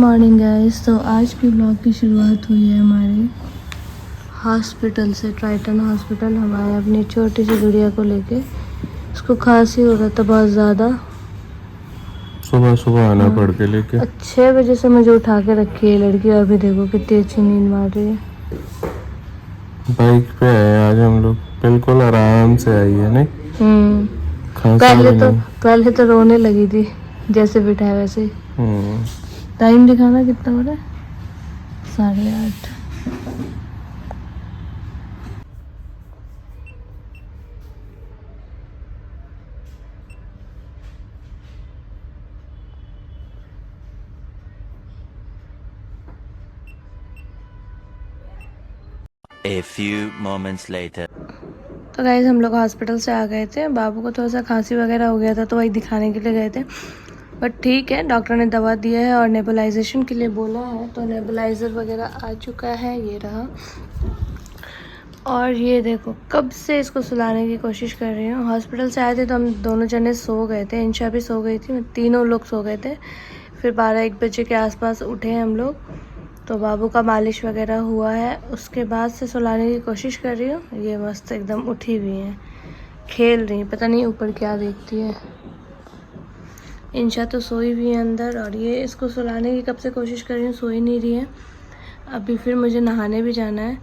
Morning guys. तो आज की ब्लॉग की शुरुआत हुई है हमारे हॉस्पिटल से, ट्राइटन हॉस्पिटल। हम आए अपनी छोटी सी गुड़िया को लेके। उसको खांसी हो रहा था बहुत ज़्यादा। सुबह सुबह आना पड़ के लेके 6 बजे से मुझे उठा के रखी है लड़की, और अभी देखो कितनी अच्छी नींद मार रही है। बाइक पे आए आज हम लोग, बिल्कुल आराम से आई है। नहीं खांसा भी नहीं। पहले तो रोने लगी थी जैसे बिठाए वैसे ही। टाइम दिखाना कितना हो रहा है? 8:30। A few moments later. तो गाइस हम लोग हॉस्पिटल से आ गए थे। बाबू को थोड़ा सा खांसी वगैरह हो गया था, तो वही दिखाने के लिए गए थे। बट ठीक है, डॉक्टर ने दवा दिया है और नेबुलाइजेशन के लिए बोला है, तो नेबुलाइज़र वगैरह आ चुका है, ये रहा। और ये देखो कब से इसको सुलाने की कोशिश कर रही हूँ। हॉस्पिटल से आए थे तो हम दोनों जने सो गए थे, इंशा भी सो गई थी, तीनों लोग सो गए थे। फिर 12-1 बजे के आसपास उठे हैं हम लोग, तो बाबू का मालिश वगैरह हुआ है। उसके बाद से सुलाने की कोशिश कर रही हूँ। ये मस्त एकदम उठी हुई हैं, खेल रही हैं, पता नहीं ऊपर क्या देखती है। इंशा तो सोई हुई है अंदर, और ये इसको सुलाने की कब से कोशिश कर रही हूँ, सो ही नहीं रही है। अभी फिर मुझे नहाने भी जाना है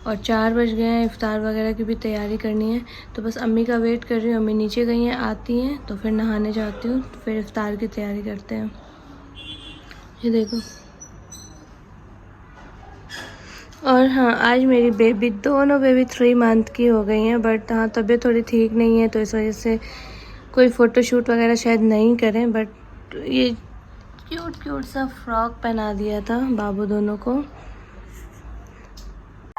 और 4 बज गए हैं, इफ़्तार वगैरह की भी तैयारी करनी है। तो बस अम्मी का वेट कर रही हूँ। अम्मी नीचे गई हैं, आती हैं तो फिर नहाने जाती हूँ, तो फिर इफ़्तार की तैयारी करते हैं। ये देखो। और हाँ, आज मेरी बेबी, दोनों बेबी 3 मंथ की हो गई हैं। बट हाँ, तबीयत थोड़ी ठीक नहीं है, तो इस वजह से कोई फ़ोटोशूट वगैरह शायद नहीं करें। बट ये क्यूट क्यूट सा फ्रॉक पहना दिया था बाबू दोनों को।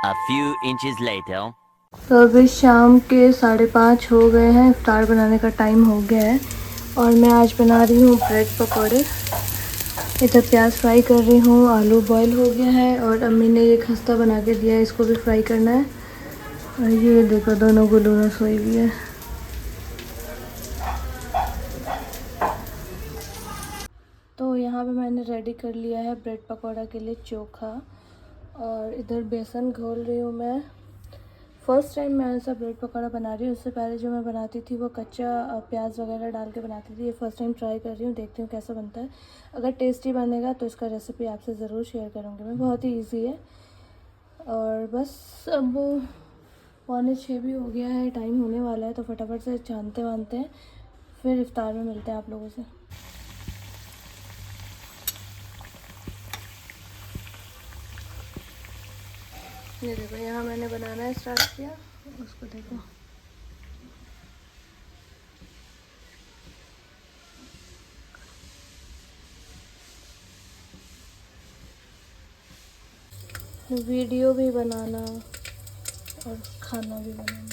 A few inches later. तो अभी शाम के 5:30 हो गए हैं, इफ्तार बनाने का टाइम हो गया है। और मैं आज बना रही हूँ ब्रेड पकौड़े। इधर प्याज फ्राई कर रही हूँ, आलू बॉईल हो गया है, और अम्मी ने ये खस्ता बना के दिया है, इसको भी फ्राई करना है। और ये देखो दोनों गुलूना सोई हुई है। तो यहाँ पे मैंने रेडी कर लिया है ब्रेड पकौड़ा के लिए चोखा, और इधर बेसन घोल रही हूँ मैं। फ़र्स्ट टाइम मैं ऐसा ब्रेड पकौड़ा बना रही हूँ। उससे पहले जो मैं बनाती थी वो कच्चा प्याज वगैरह डाल के बनाती थी। ये फ़र्स्ट टाइम ट्राई कर रही हूँ, देखती हूँ कैसा बनता है। अगर टेस्टी बनेगा तो इसका रेसिपी आपसे ज़रूर शेयर करूँगी मैं। बहुत ही ईजी है। और बस अब 5:45 भी हो गया है, टाइम होने वाला है, तो फटाफट से छानते वानते हैं, फिर इफ्तार में मिलते हैं आप लोगों से। ये देखो, यहाँ मैंने बनाना स्टार्ट किया, उसको देखो। वीडियो भी बनाना और खाना भी बनाना।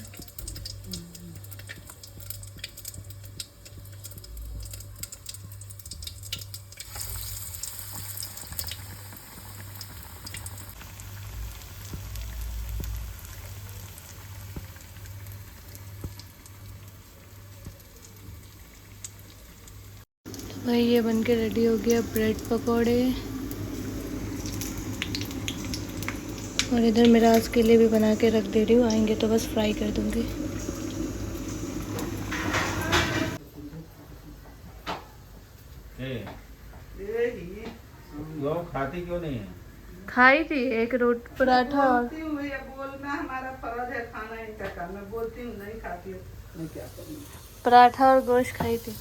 भाई ये बन के रेडी हो गया ब्रेड पकौड़े। और इधर मेरा आज के लिए भी बना के रख दे रही हूँ, आएंगे तो बस फ्राई कर दूँगी। खाती क्यों नहीं है? खाई थी एक रोटी पराठा, और बोलना हमारा फर्ज है, खाना इनका काम। मैं बोलती हूँ नहीं खाती है, मैं क्या करूँ। पराठा और गोश्त खाई थी।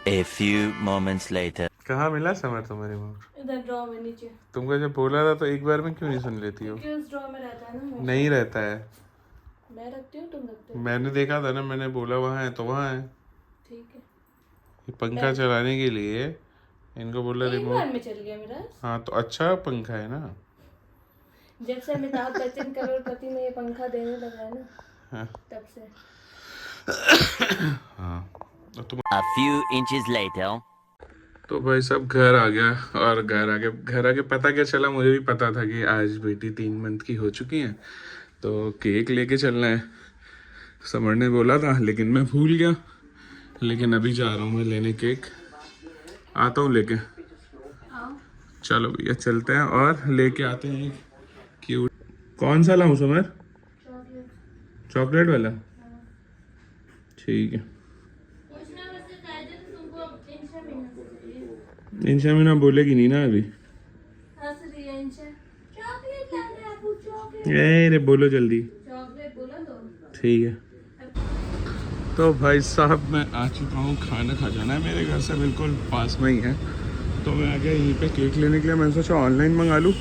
A few moments later. कहाँ मिला समर तुम्हारी मोर? इधर ड्रॉ में नीचे। तुमको जब बोला था तो एक बार में क्यों नहीं सुन लेती हो? क्योंकि उस ड्रॉ में रहता है ना हमेशा। नहीं रहता है। मैं रखती हूँ, तुम रखते हो। मैंने देखा था ना, मैंने बोला वहाँ है तो वहाँ है। ठीक है। ये पंखा चलाने के लिए इनको बोला एक बार रिमोट। में चल गया मेरा। हाँ तो अच्छा पंखा है ना। जब से अमिताभ बच्चन करोड़पति में ये पंखा देने लगा है ना, हाँ। तब से। हाँ तो तुम। A few inches later. तो भाई सब घर आ गया, और घर आके पता क्या चला, मुझे भी पता था कि आज बेटी 3 मंथ की हो चुकी है, तो केक लेके चलना है। समर ने बोला था लेकिन मैं भूल गया, लेकिन अभी जा रहा हूँ मैं लेने केक। आता हूँ लेके। चलो भैया चलते हैं और लेके आते हैं एक क्यूट। कौन सा लाऊं समर? चॉकलेट वाला? ठीक है। इंशा में ना बोलेगी नहीं ना अभी। रे बोलो जल्दी। ठीक है। तो भाई साहब मैं आ चुका हूँ, खाना खा जाना है, मेरे घर से बिल्कुल पास में ही है। तो मैं आ गया यहीं पे केक लेने के लिए। मैंने सोचा ऑनलाइन मंगा लूँ,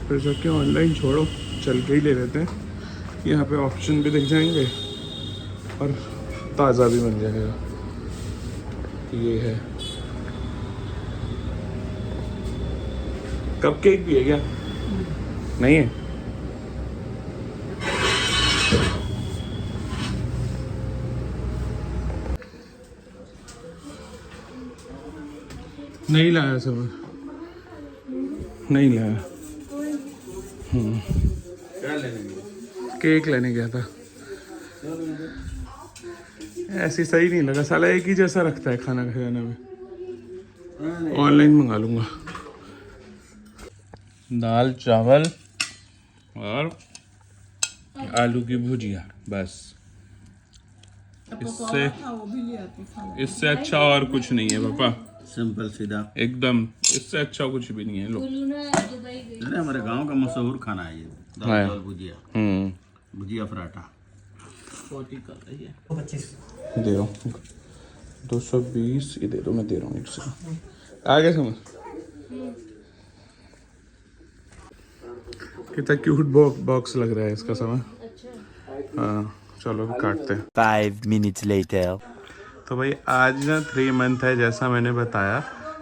फिर सोच के ऑनलाइन छोड़ो चल के ही ले लेते हैं। यहाँ पे ऑप्शन भी दिख जाएंगे और ताज़ा भी बन जाएगा। ये है कप केक भी है क्या? नहीं है? नहीं लाया समझ, नहीं लाया। केक लेने गया था, ऐसी सही नहीं लगा साला, एक ही जैसा रखता है खाना खाने में। ऑनलाइन मंगा लूंगा। दाल चावल और आलू की भुजिया, बस। इससे अच्छा और कुछ नहीं है पापा। सिंपल सीधा एकदम, इससे अच्छा कुछ भी नहीं है। लो अरे हमारे गांव का मशहूर खाना है ये, दाल चावल भुजिया, भुजिया पराठा। दे दो 220, ये दे दो, मैं दे रहा हूँ 1 सेकंड। आ गया समझ? कितना क्यूट बॉक्स लग रहा है इसका समय। हाँ चलो अभी काटते हैं। 5 minutes later. तो भाई आज ना 3 मंथ है, जैसा मैंने बताया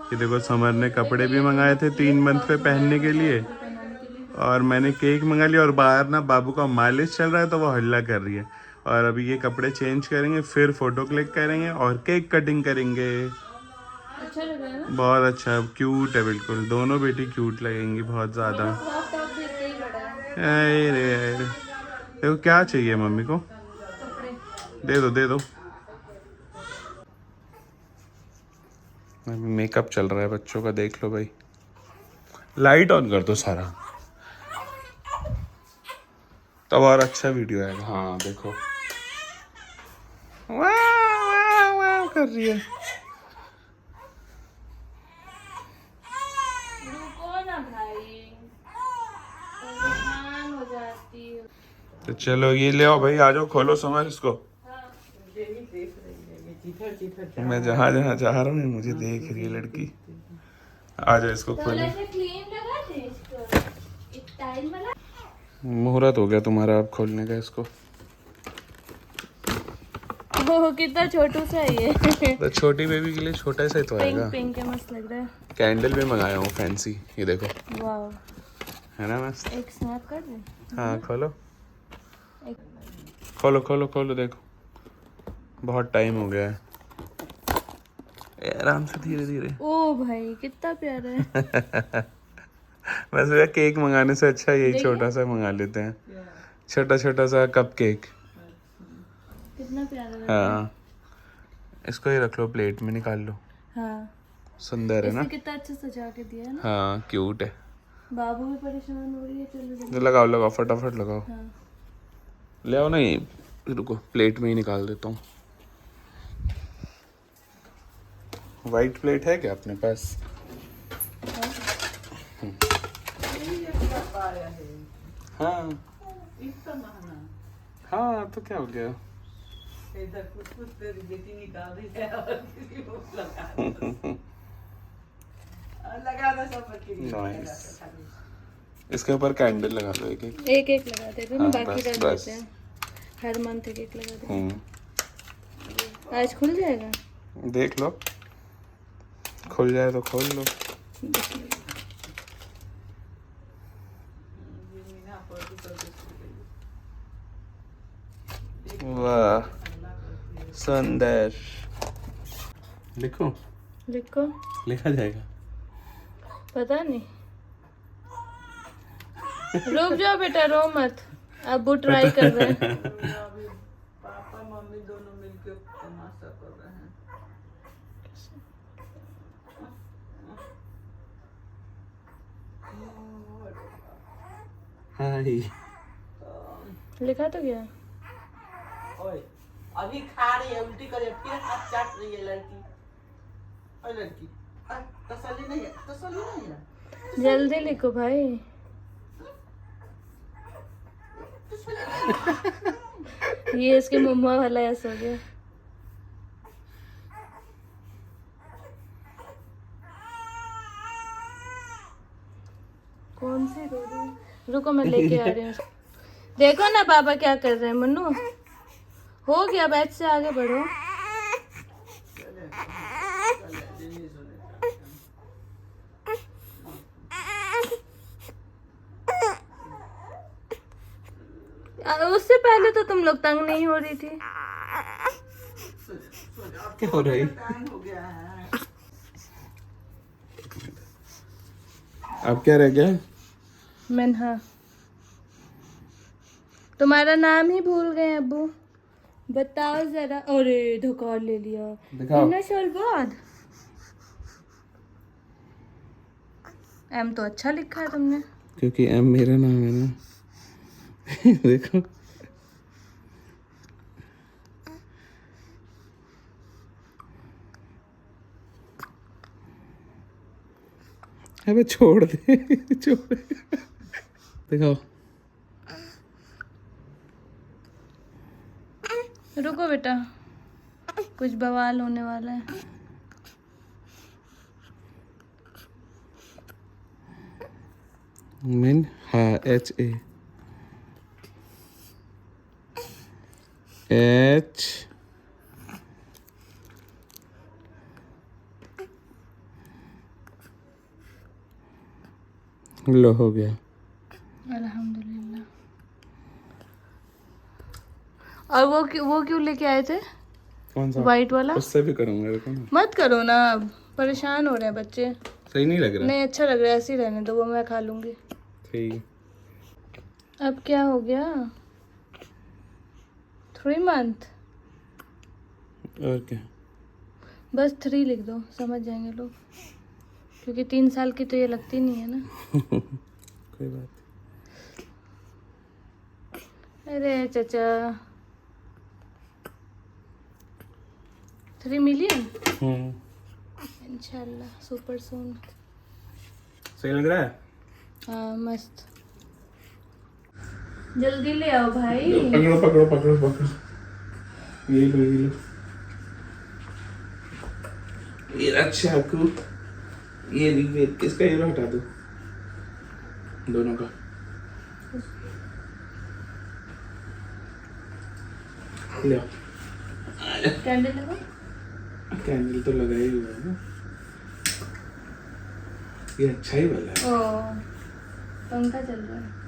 कि देखो समर ने कपड़े भी मंगाए थे 3 मंथ पे पहनने के लिए, और मैंने केक मंगा लिया। और बाहर ना बाबू का मालिश चल रहा है तो वो हल्ला कर रही है। और अभी ये कपड़े चेंज करेंगे, फिर फोटो क्लिक करेंगे और केक कटिंग करेंगे। अच्छा लग रहा है ना? बहुत अच्छा, क्यूट है बिल्कुल। दोनों बेटी क्यूट लगेंगी बहुत ज़्यादा। अरे देखो क्या चाहिए मम्मी को, दे दो दे दो। मेकअप चल रहा है बच्चों का, देख लो भाई। लाइट ऑन कर दो सारा, तब और अच्छा वीडियो आएगा। हाँ देखो, वाह वाह वाह कर रही है। रुको ना भाई, परेशान हो जाती हूँ। तो चलो ये ले आओ भाई, आ जाओ, खोलो समझ इसको। मैं जहाँ जहाँ जा रहा हूँ मुझे देख रही है लड़की। आ जाओ इसको खोलो। मुहूर्त हो गया तुम्हारा अब खोलने का इसको। ओह कितना छोटू सा है ये। तो छोटी बेबी के लिए छोटा सा ही तो आएगा। पिंक पिंक है, मस्त लग रहा है। कैंडल भी मंगाया हूँ फैंसी, ये देखो। वाह, है ना मस्त? एक स्नैप कर दे। हाँ खोलो खोलो खोलो खोलो, देखो बहुत टाइम हो गया है। आराम से, धीरे धीरे। ओ भाई कितना प्यारा है। बस भैया केक मंगाने से अच्छा यही छोटा सा मंगा लेते हैं, छोटा छोटा सा कप केक। कितना प्यारा लग रहा है। हाँ इसको ही रख लो, प्लेट में निकाल लो। हाँ सुंदर है ना? कितना अच्छा सजा के दिया है ना। हाँ क्यूट है। बाबू भी परेशान हो रही है। चलो तो लगाओ लगाओ, फटाफट लगाओ। हाँ। ले आओ ना, ये रुको प्लेट में ही निकाल देता हूँ। वाइट प्लेट है क्या अपने पास? हाँ हाँ तो क्या हो गया। इधर कुछ तेरी बेटी निकाल रही है और किसी को लगा दो सब बच्चे। नाइस। इसके ऊपर कैंडल लगा दो एक एक। एक एक लगा देते हैं, बाकी बस, रख बस। देते हैं। हर मंथ एक एक लगा देते हम्म, हैं। आज खुल जाएगा। देख लो, खुल जाए तो खोल लो। वाह सुंदर। लिखो लिखो, लिखा जाएगा। पता नहीं। रुक जाओ बेटा, रो मत, अबू ट्राई कर रहे हैं। पापा हाय। लिखा तो गया। ओए अभी खा रही है, उल्टी करे फिर हाथ चाट रही है लड़की। ओए लड़की, तसल्ली नहीं है, तसल्ली नहीं है। जल्दी लिखो भाई। ये इसके मम्मा वाला ऐसा हो गया। कौन सी रो रही है? रुको मैं लेके आ रही हूँ। देखो ना पापा क्या कर रहे हैं। मन्नू हो गया, बैच से आगे बढ़ो। उससे पहले तो तुम लोग तंग नहीं हो रही थी। क्या हो रहा है? टाइम हो गया है। अब क्या रह गया? मैंने तुम्हारा नाम ही भूल गए अब्बू। बताओ जरा। अरे धोखा ले लिया। दिखाओ। इतना साल बाद एम तो अच्छा लिखा है तुमने। क्योंकि एम मेरा नाम है ना। देखो अबे छोड़ दे, छोड़। दिखाओ। रुको बेटा, कुछ बवाल होने वाला है। मिन हा HA H लो हो गया। अल्हम्दुलिल्लाह। और वो क्यों लेके आए थे? कौन सा? वाइट वाला? उससे भी करूंगा, देखो ना। मत करो ना, अब परेशान हो रहे हैं बच्चे। सही नहीं लग रहा। नहीं अच्छा लग रहा है, ऐसे ही रहने दो, वो मैं खा लूंगी। ठीक। अब क्या हो गया? 3 मंथ। और क्या? बस 3 लिख दो, समझ जाएंगे लोग। क्योंकि 3 साल की तो ये लगती नहीं है ना। कोई बात अरे चाचा 3 मिलियन नहीं। इंशाल्लाह सुपर सून। सही लग रहा है। हाँ मस्त। जल्दी ले आओ भाई। पकड़ो पकड़ो पकड़ो पकड़ो। ये लो ये लो। ये रख चाकू। ये रिवेट किसका? ये हटा दो, दोनों का। ले आओ। कैंडल लगो। कैंडल तो लगा ही हुआ है ना। ये अच्छा ही वाला है। ओ पंखा चल रहा है।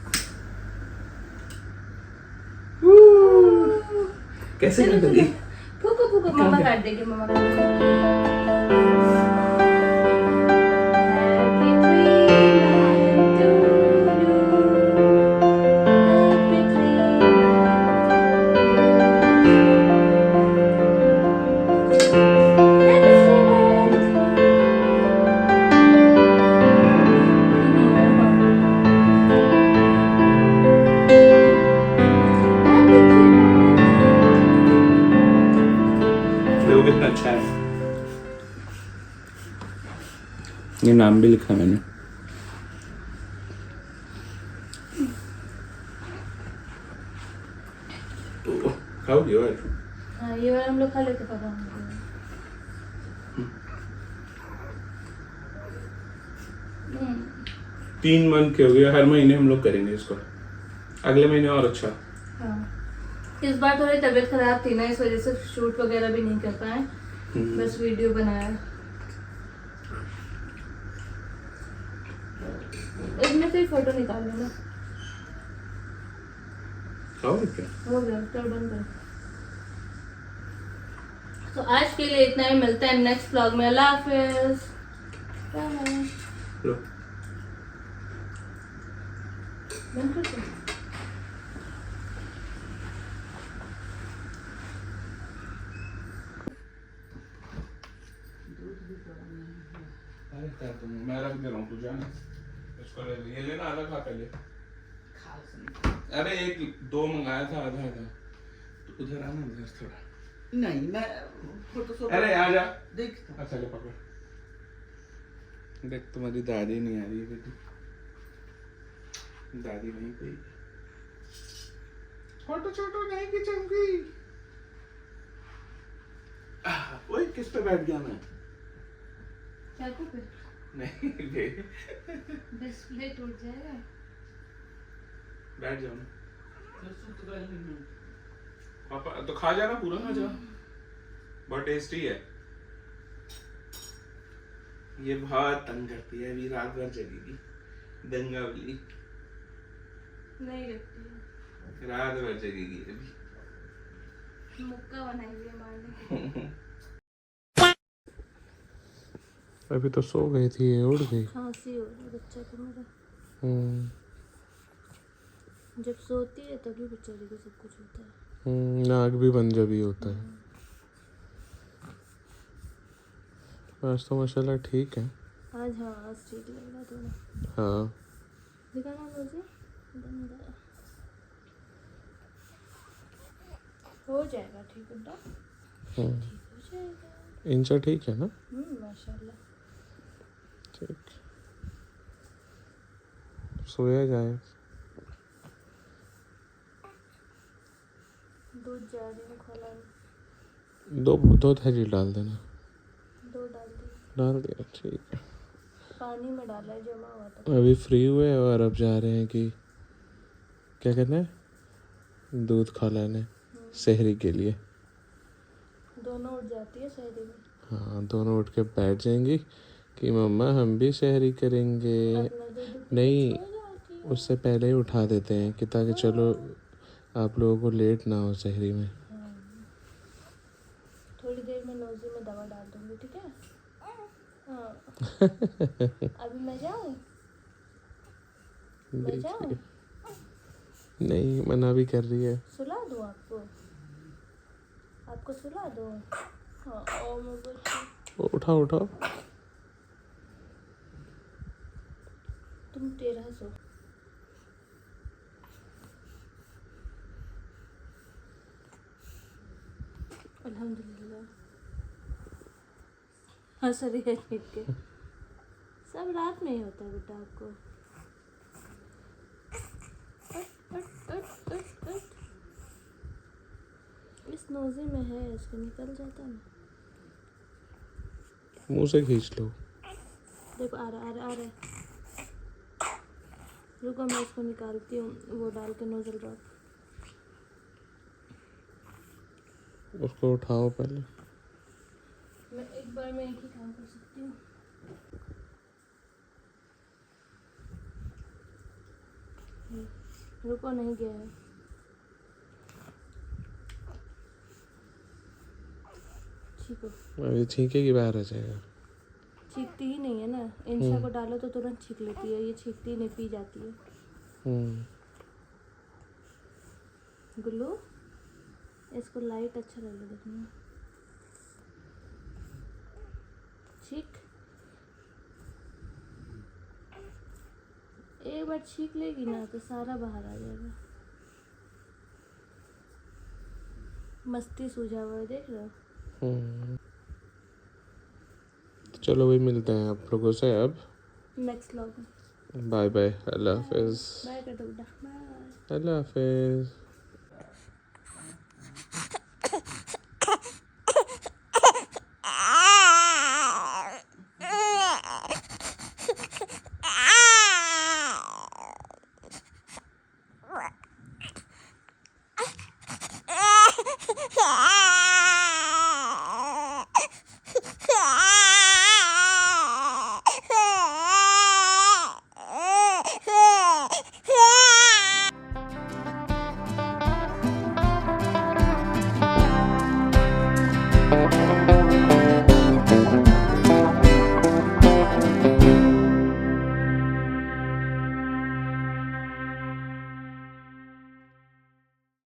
कैसे चलो, कर दी? फूको फूको, मम्मा काट देगी, मम्मा काट देगी। देखो कितना अच्छा है। ये नाम भी लिखा मैंने। खाओगी और? हाँ ये वाला हम लोग खा लेते पापा। 3 मंथ के हो गए। हर महीने हम लोग करेंगे इसको। अगले महीने और अच्छा। हाँ इस बार थोड़ी तबीयत खराब थी ना, इस वजह से शूट वगैरह भी नहीं कर पाए। बस वीडियो बनाया। इसमें से फोटो निकाल लेना। खाओगे क्या? हो गया, चल बंद कर। तो आज के लिए इतना ही, मिलता है नेक्स्ट व्लॉग में। अल्लाह हाफिज। बाय। लो। बंद कर दो। मैं रख दे रहा हूँ, तू जाना। इसको ले, ये लेना, अलग खा पहले। खा अरे एक दो मंगाया था आधा आधा, तो उधर आना उधर थोड़ा। नहीं मैं फोटोशॉप अरे आ जा। देखता हूँ। अच्छा ले पकड़। देख तुम्हारी दादी नहीं आ रही है बेटी, दादी नहीं गई, फोटो छोटो नहीं खिंचाऊंगी। ओए किस पे बैठ गया मैं? चाकू पे नहीं बे, डिस्प्ले टूट जाएगा। बैठ जाओ ना तो सुत गए हैं। पापा, तो खा जाना पूरा, खा जा, बहुत टेस्टी है। ये बहुत तंग करती है, अभी रात भर जगेगी दंगा वाली, नहीं रखती है, रात भर जगेगी अभी। मुक्का बनाई हुई है मारने की। अभी तो सो गई थी, ये उड़ गई। खांसी हो रही है बच्चा को मेरा, हम्म जब सोती है तभी बेचारी को सब कुछ होता है। नाक भी बंद जब ही होता है। आज तो माशाल्लाह ठीक है। आज हाँ, आज ठीक लग रहा थोड़ा। हाँ दिखाना मुझे, गंदा हो जाएगा ठीक बेटा, ठीक हो जाएगा। इंचा ठीक है ना? माशाल्लाह। ठीक, सोया जाए। दूध जा रही हूँ खोला, दो थैली डाल देना। दो डाल दी, डाल दिया, ठीक है। पानी में डाला है जमा हुआ था। अभी फ्री हुए और अब जा रहे हैं कि क्या कहते हैं, दूध खिलाने सहरी के लिए। दोनों उठ जाती है शहरी में, हाँ दोनों उठ के बैठ जाएंगी कि मम्मा हम भी सहरी करेंगे। अपना दूध नहीं, हो जाती है। उससे पहले ही उठा देते हैं कि ताकि चलो आप लोगों को लेट ना हो सहरी में। थोड़ी देर में नोजी में दवा डाल दूंगी, ठीक है? हाँ। अभी मैं जाऊँ? मैं जाऊँ? देखिए, नहीं मना भी कर रही है। सुला दूँ आपको? आपको सुला दूँ? हाँ, ओ मैं बच्ची, उठाओ उठाओ। तुम तेरा सो। अल्हम्दुलिल्लाह। हंस रही है देख के। सब रात में ही होता है बेटा आपको। उठ, उठ, उठ, उठ, उठ। इस नोज़ी में है, इसको निकल जाता ना। मुंह से खींच लो। देखो आ रहा, आ रहा, आ रहा। रुको मैं इसको निकालती हूँ, वो डाल के नोजल ड्रॉप। उसको उठाओ पहले। मैं एक बार में एक ही काम कर सकती हूँ। रुको, नहीं गया है। ठीक हो, अभी छींकेगी, बाहर आ जाएगा। छींकती ही नहीं है ना, इंशा को डालो तो तुरंत छींक लेती है, ये छींकती ही नहीं, पी जाती है। गुल्लू, इसको लाइट अच्छा लगेगा देखने में। छींक, एक बार छींक लेगी ना तो सारा बाहर आ जाएगा। मस्ती सूझा हुआ है, देख रहे हो? चलो भाई, मिलते हैं आप लोगों से अब नेक्स्ट व्लॉग में। बाय बाय, अल्लाह हाफिज़। बाय कर दो बेटा, बाय। अल्लाह हाफिज़।